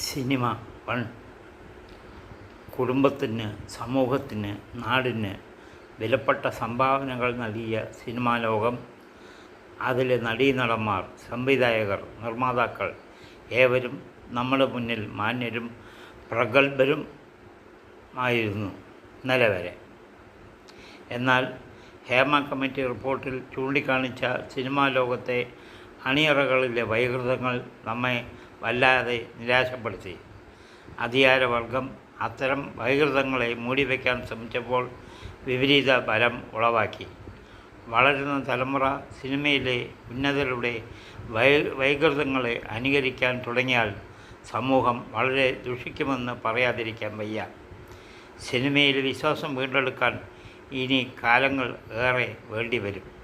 Cinema കുടുംബത്തിന്, സമൂഹത്തിന്, നാടിന് വിലപ്പെട്ട സംഭാവനകൾ നൽകിയ സിനിമാ ലോകം, അതിലെ നടീനടന്മാർ, സംവിധായകർ, നിർമ്മാതാക്കൾ ഏവരും നമ്മുടെ മുന്നിൽ മാന്യരും പ്രഗത്ഭരും ആയിരുന്നു ഇന്നലെ വരെ. എന്നാൽ ഹേമ കമ്മിറ്റി റിപ്പോർട്ടിൽ ചൂണ്ടിക്കാണിച്ച സിനിമാ ലോകത്തെ അണിയറകളിലെ വൈകൃതങ്ങൾ നമ്മെ വല്ലാതെ നിരാശപ്പെടുത്തി. അധികാരവർഗം അത്തരം വൈകൃതങ്ങളെ മൂടിവെക്കാൻ ശ്രമിച്ചപ്പോൾ വിപരീത ഫലം ഉളവാക്കി. വളരുന്ന തലമുറ സിനിമയിലെ ഉന്നതരുടെ വൈകൃതങ്ങളെ അനുകരിക്കാൻ തുടങ്ങിയാൽ സമൂഹം വളരെ ദുഷിക്കുമെന്ന് പറയാതിരിക്കാൻ വയ്യ. സിനിമയിൽ വിശ്വാസം വീണ്ടെടുക്കാൻ ഇനി കാലങ്ങൾ ഏറെ വേണ്ടിവരും.